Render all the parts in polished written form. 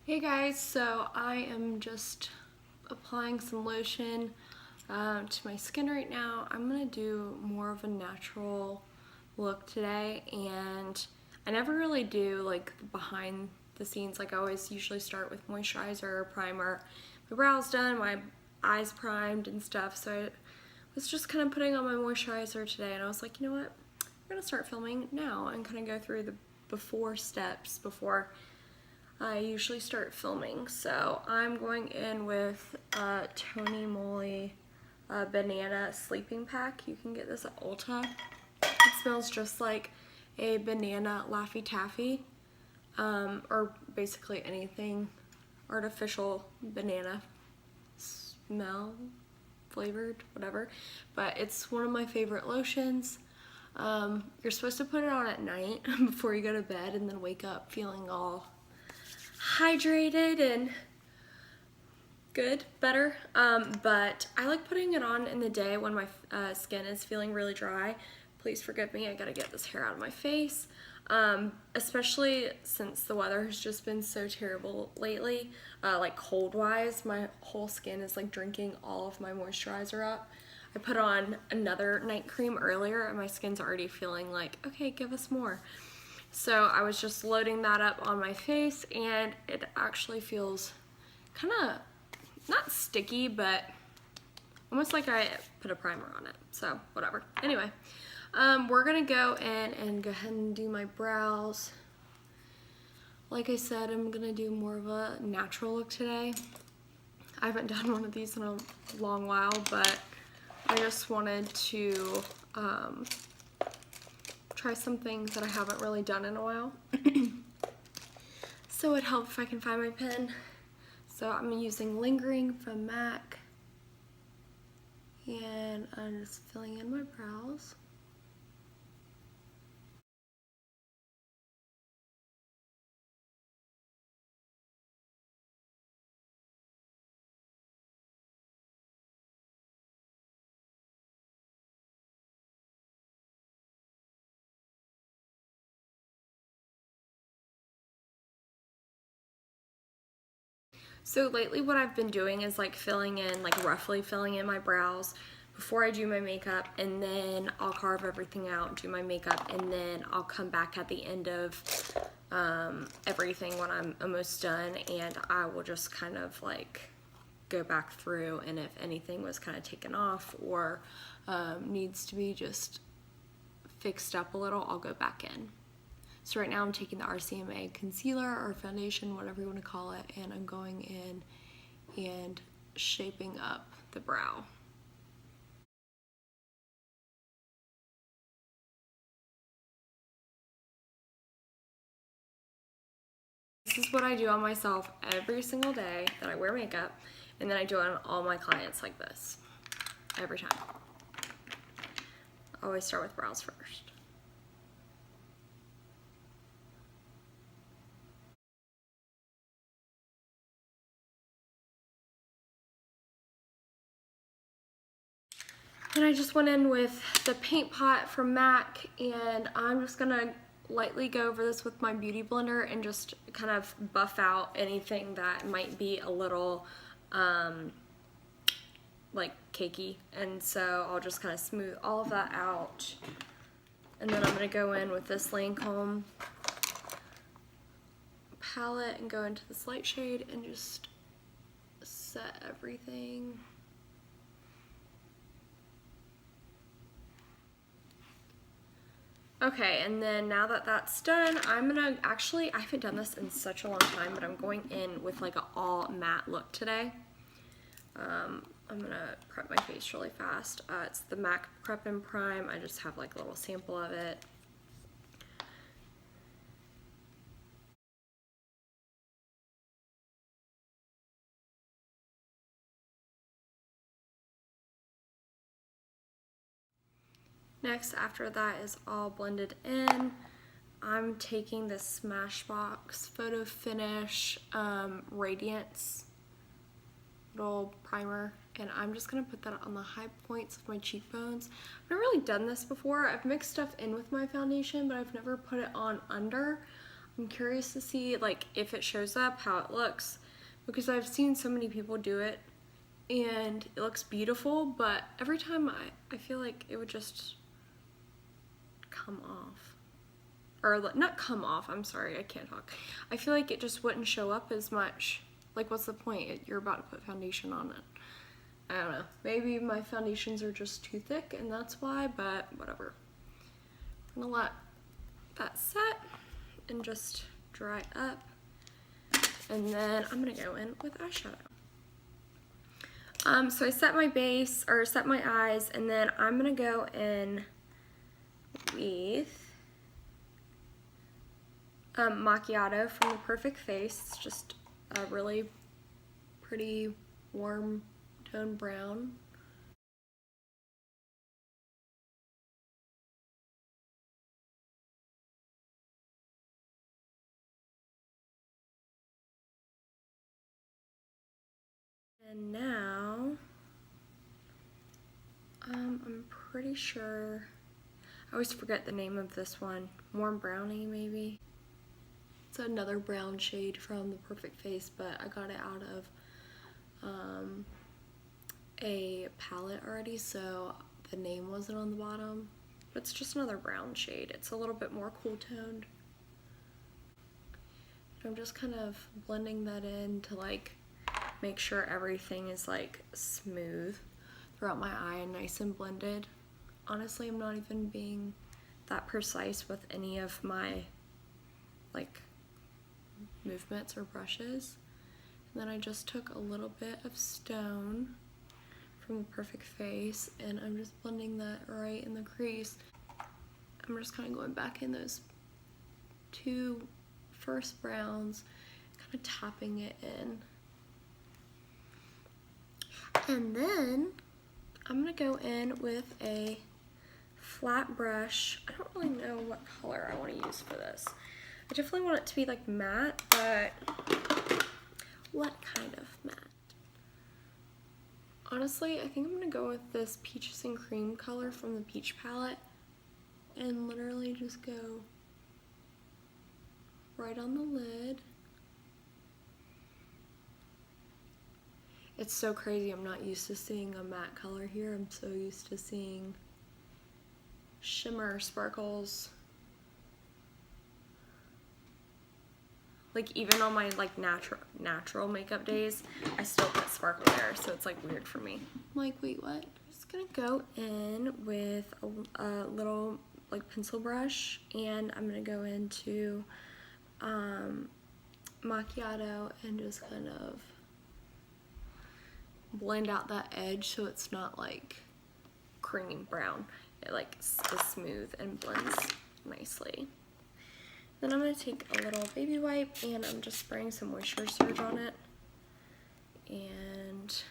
Hey guys, so I am just applying some lotion to my skin right now. I'm gonna do more of a natural look today, and I never really do like behind the scenes. Like I always usually start with moisturizer, primer, my brows done, my eyes primed and stuff. So I was just kind of putting on my moisturizer today, and I was like, you know what, we're gonna start filming now and kind of go through the before steps before I usually start filming. So I'm going in with Tony Moly Banana Sleeping Pack. You can get this at Ulta. It smells just like a banana Laffy Taffy, or basically anything artificial banana smell, flavored, whatever. But it's one of my favorite lotions. You're supposed to put it on at night before you go to bed and then wake up feeling all hydrated and good, better. But I like putting it on in the day when my skin is feeling really dry. Please forgive me, I gotta get this hair out of my face. Especially since the weather has just been so terrible lately, like cold wise, my whole skin is like drinking all of my moisturizer up. I put on another night cream earlier and my skin's already feeling like, okay, give us more. So I was just loading that up on my face, and it actually feels kind of, not sticky, but almost like I put a primer on it. So whatever. Anyway, we're going to go in and go ahead and do my brows. Like I said, I'm going to do more of a natural look today. I haven't done one of these in a long while, but I just wanted to try some things that I haven't really done in a while. So it'd help if I can find my pen. So I'm using Lingering from MAC, and I'm just filling in my brows. So lately what I've been doing is like filling in, like roughly filling in my brows before I do my makeup, and then I'll carve everything out, do my makeup, and then I'll come back at the end of everything when I'm almost done, and I will just kind of like go back through, and if anything was kind of taken off or needs to be just fixed up a little, I'll go back in. So right now I'm taking the RCMA concealer or foundation, whatever you want to call it, and I'm going in and shaping up the brow. This is what I do on myself every single day that I wear makeup, and then I do it on all my clients like this, every time. I always start with brows first. And I just went in with the paint pot from MAC, and I'm just gonna lightly go over this with my beauty blender and just kind of buff out anything that might be a little like cakey. And so I'll just kind of smooth all of that out. And then I'm gonna go in with this Lancome palette and go into this light shade and just set everything. Okay, and then now that that's done, I'm gonna, actually, I haven't done this in such a long time, but I'm going in with like an all matte look today. I'm gonna prep my face really fast. It's the MAC Prep and Prime. I just have like a little sample of it. Next, after that is all blended in, I'm taking this Smashbox Photo Finish Radiance little primer, and I'm just gonna put that on the high points of my cheekbones. I've never really done this before. I've mixed stuff in with my foundation, but I've never put it on under. I'm curious to see like if it shows up, how it looks, because I've seen so many people do it and it looks beautiful, but every time I feel like it would just come off. Or not come off, I'm sorry, I can't talk. I feel like it just wouldn't show up as much. Like, what's the point? You're about to put foundation on it. I don't know. Maybe my foundations are just too thick and that's why, but whatever. I'm gonna let that set and just dry up. And then I'm gonna go in with eyeshadow. So I set my base, or set my eyes, and then I'm gonna go in with Macchiato from the Perfect Face. It's just a really pretty warm tone brown. And now, I'm pretty sure, I always forget the name of this one, Warm Brownie maybe? It's another brown shade from the Perfect Face, but I got it out of a palette already, so the name wasn't on the bottom. But it's just another brown shade. It's a little bit more cool toned. I'm just kind of blending that in to like make sure everything is like smooth throughout my eye and nice and blended. Honestly, I'm not even being that precise with any of my like movements or brushes. And then I just took a little bit of Stone from the Perfect Face and I'm just blending that right in the crease. I'm just kind of going back in those two first browns, kind of tapping it in. And then I'm gonna go in with a flat brush. I don't really know what color I want to use for this. I definitely want it to be like matte, but what kind of matte? Honestly, I think I'm gonna go with this Peaches and Cream color from the Peach palette and literally just go right on the lid. It's so crazy, I'm not used to seeing a matte color here. I'm so used to seeing shimmer sparkles. Like even on my like natural makeup days, I still get sparkle there, so it's like weird for me. I'm like, wait, what? I'm just gonna go in with a little like pencil brush and I'm gonna go into Macchiato and just kind of blend out that edge so it's not like cream brown. It like is smooth and blends nicely. Then I'm going to take a little baby wipe and I'm just spraying some moisture surge on it. And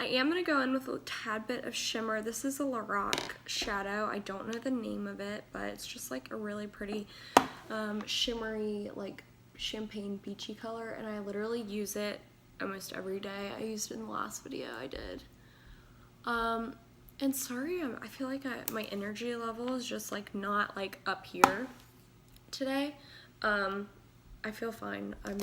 I am going to go in with a tad bit of shimmer. This is a Lorac shadow. I don't know the name of it, but it's just like a really pretty shimmery, like champagne beachy color. And I literally use it almost every day. I used it in the last video I did. And sorry, I feel like my energy level is just like not like up here today. I feel fine. I'm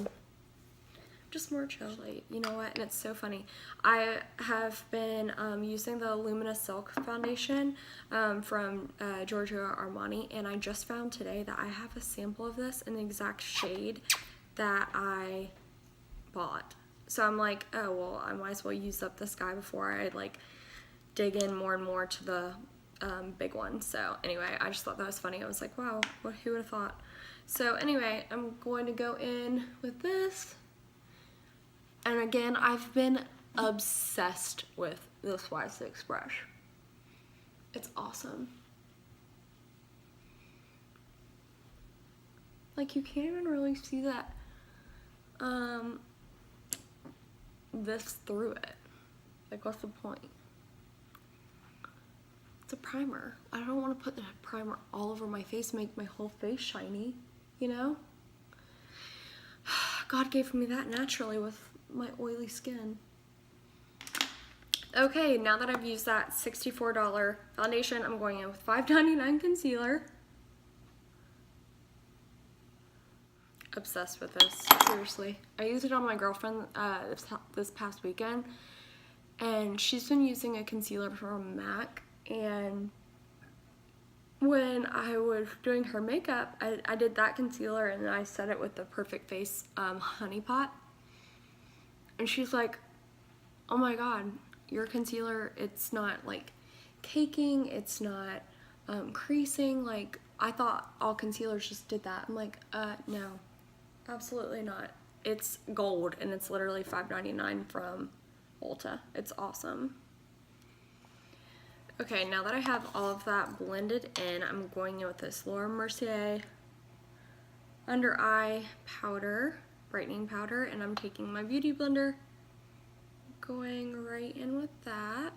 just more chill. Like, you know what? And it's so funny. I have been using the Luminous Silk Foundation from Georgio Armani, and I just found today that I have a sample of this in the exact shade that I bought. So I'm like, oh well, I might as well use up this guy before I like dig in more and more to the big one. So anyway, I just thought that was funny. I was like, wow, who would have thought? So anyway, I'm going to go in with this. And again, I've been obsessed with this Y6 brush. It's awesome. Like you can't even really see that this through it. Like what's the point? It's a primer. I don't want to put the primer all over my face, make my whole face shiny, you know? God gave me that naturally with my oily skin. Okay, now that I've used that $64 foundation, I'm going in with $5.99 concealer. Obsessed with this, seriously. I used it on my girlfriend this past weekend, and she's been using a concealer from MAC, and when I was doing her makeup, I did that concealer and I set it with the Perfect Face Honey Pot, and she's like, oh my god, your concealer, it's not like caking, it's not creasing, like I thought all concealers just did that. I'm like, no, absolutely not. It's gold and it's literally $5.99 from Ulta. It's awesome. Okay, now that I have all of that blended in, I'm going in with this Laura Mercier under eye powder, brightening powder, and I'm taking my beauty blender, going right in with that.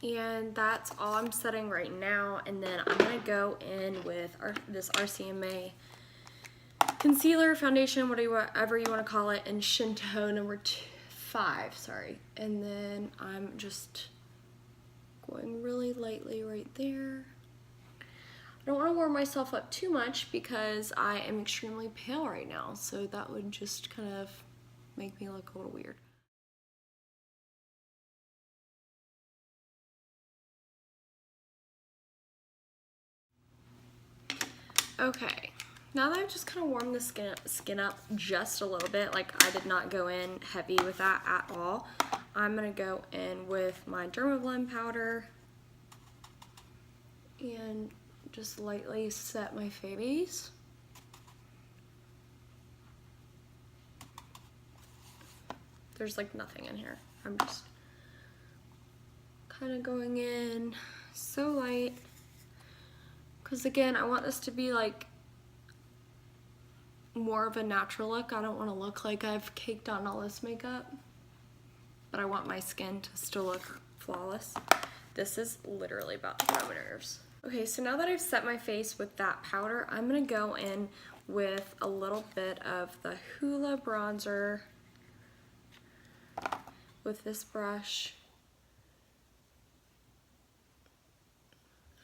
And that's all I'm setting right now, and then I'm gonna go in with this RCMA concealer, foundation, whatever you want to call it, in Shinto number 5, sorry. And then I'm just going really lightly right there. I don't want to warm myself up too much because I am extremely pale right now, so that would just kind of make me look a little weird. Okay, now that I've just kind of warmed the skin up just a little bit, like I did not go in heavy with that at all, I'm going to go in with my Derma blend powder and just lightly set my face. There's like nothing in here. I'm just kind of going in so light. Because again, I want this to be like more of a natural look. I don't want to look like I've caked on all this makeup, but I want my skin to still look flawless. This is literally about to get on my nerves. Okay, so now that I've set my face with that powder, I'm gonna go in with a little bit of the Hoola Bronzer with this brush.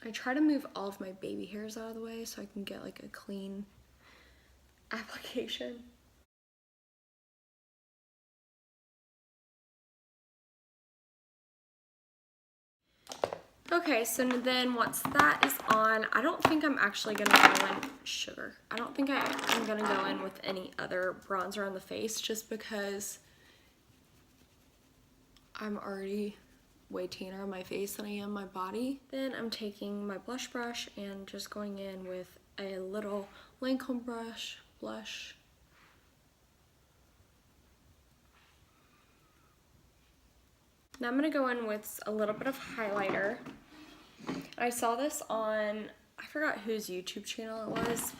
I try to move all of my baby hairs out of the way so I can get like a clean application. Okay, so then once that is on, I don't think I'm actually gonna go in sugar. I don't think I'm gonna go in with any other bronzer on the face just because I'm already way tanner on my face than I am my body. Then I'm taking my blush brush and just going in with a little Lancome blush. Now I'm gonna go in with a little bit of highlighter. I saw this on, I forgot whose YouTube channel it was,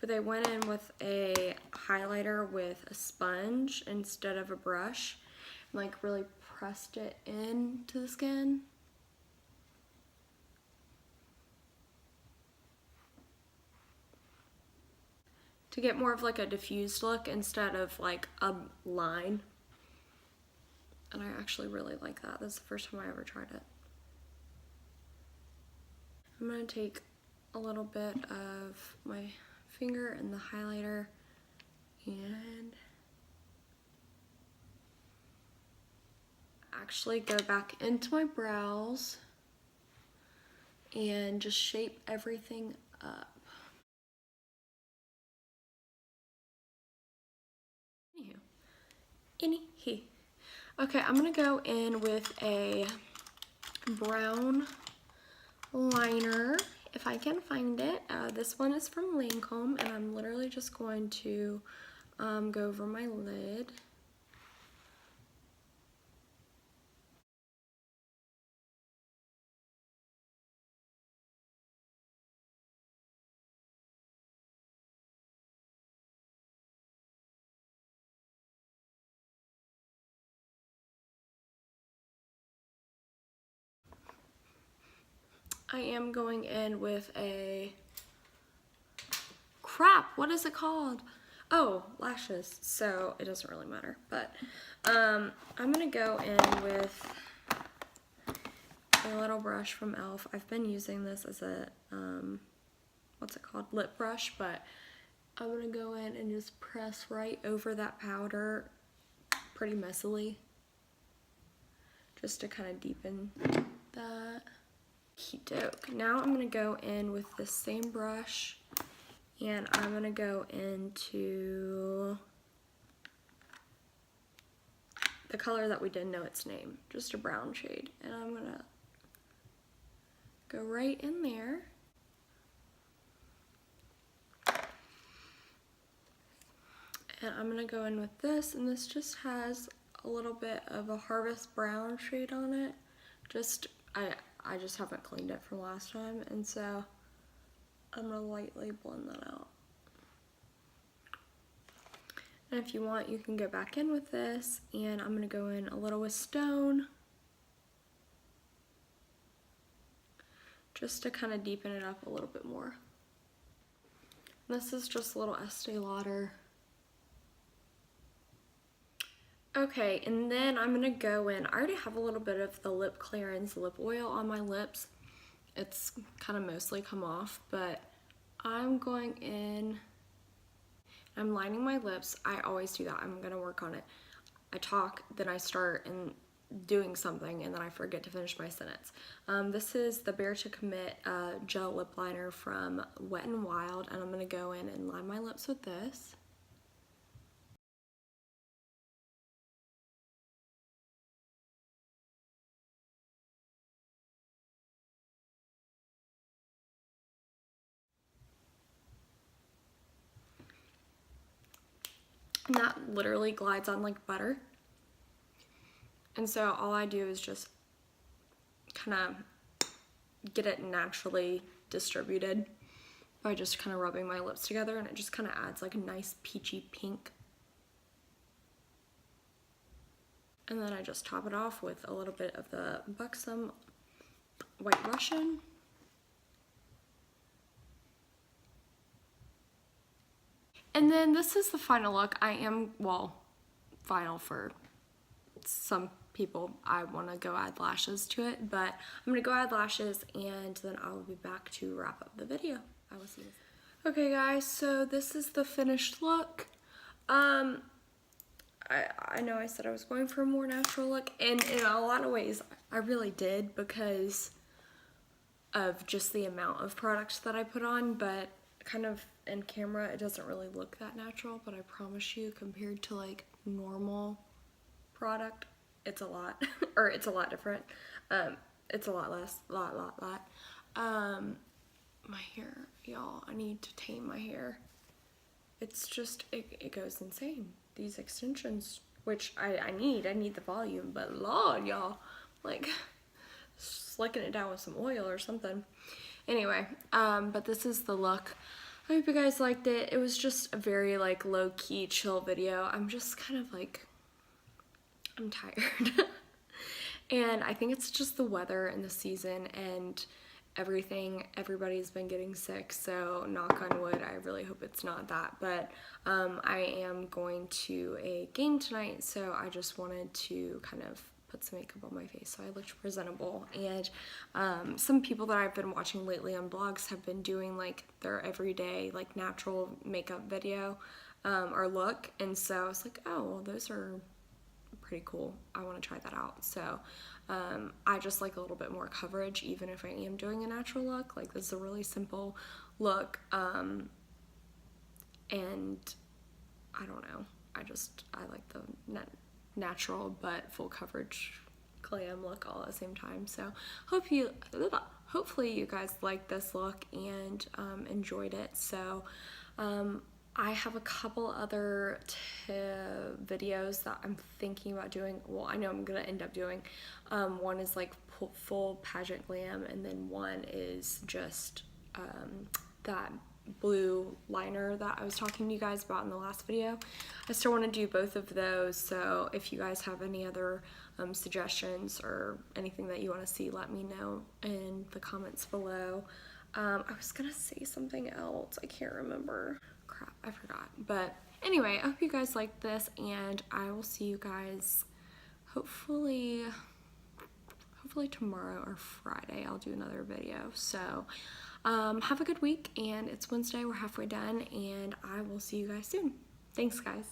but they went in with a highlighter with a sponge instead of a brush and like really pressed it into the skin. To get more of like a diffused look instead of like a line. And I actually really like that. This is the first time I ever tried it. I'm gonna take a little bit of my finger and the highlighter and actually go back into my brows and just shape everything up. Anywho. Okay, I'm gonna go in with a brown liner if I can find it. This one is from Lancome, and I'm literally just going to go over my lid. I am going in with a, crap, what is it called? Oh, lashes, so it doesn't really matter, but I'm gonna go in with a little brush from e.l.f. I've been using this as a, what's it called, lip brush, but I'm gonna go in and just press right over that powder pretty messily, just to kind of deepen that. Okey-doke. Now I'm gonna go in with the same brush, and I'm gonna go into the color that we didn't know its name, just a brown shade, and I'm gonna go right in there. And I'm gonna go in with this, and this just has a little bit of a harvest brown shade on it. I just haven't cleaned it from last time, and so I'm gonna lightly blend that out. And if you want, you can go back in with this, and I'm gonna go in a little with Stone, just to kind of deepen it up a little bit more. This is just a little Estee Lauder. Okay, and then I'm gonna go in, I already have a little bit of the Lip Clearance lip oil on my lips. It's kind of mostly come off, but I'm going in, I'm lining my lips. I always do that, I'm gonna work on it. I talk, then I start and doing something, and then I forget to finish my sentence. This is the Bare to Commit gel lip liner from Wet n Wild, and I'm gonna go in and line my lips with this. And that literally glides on like butter. And so all I do is just kind of get it naturally distributed by just kind of rubbing my lips together, and it just kind of adds like a nice peachy pink. And then I just top it off with a little bit of the Buxom White Russian. And then this is the final look. Final for some people. I want to go add lashes to it, but I'm going to go add lashes, and then I will be back to wrap up the video. I will see you. Okay guys, so this is the finished look. I know I said I was going for a more natural look, and in a lot of ways I really did, because of just the amount of products that I put on, but kind of in camera it doesn't really look that natural, but I promise you, compared to like normal product, it's a lot or it's a lot different. It's a lot less, lot. My hair, y'all, I need to tame my hair. It's just, it goes insane. These extensions, which I need the volume, but Lord, y'all, like slicking it down with some oil or something. Anyway, but this is the look. I hope you guys liked it. It was just a very like low-key chill video. I'm just kind of like, I'm tired. And I think it's just the weather and the season and everything. Everybody's been getting sick, so knock on wood, I really hope it's not that. But I am going to a game tonight, so I just wanted to kind of put some makeup on my face so I looked presentable. And some people that I've been watching lately on blogs have been doing like their everyday like natural makeup video or look, and so I was like, oh well, those are pretty cool. I want to try that out. So I just like a little bit more coverage, even if I am doing a natural look. Like, this is a really simple look, and I don't know, I like the natural but full coverage glam look all at the same time. So hopefully you guys liked this look and enjoyed it. So I have a couple other videos that I'm thinking about doing. Well, I know I'm gonna end up doing. One is like full pageant glam, and then one is just that blue liner that I was talking to you guys about in the last video. I still want to do both of those, so if you guys have any other suggestions or anything that you want to see, let me know in the comments below. I was gonna say something else. I can't remember. Crap, I forgot. But anyway, I hope you guys liked this, and I will see you guys hopefully tomorrow or Friday. I'll do another video. So have a good week, and it's Wednesday. We're halfway done, and I will see you guys soon. Thanks, guys.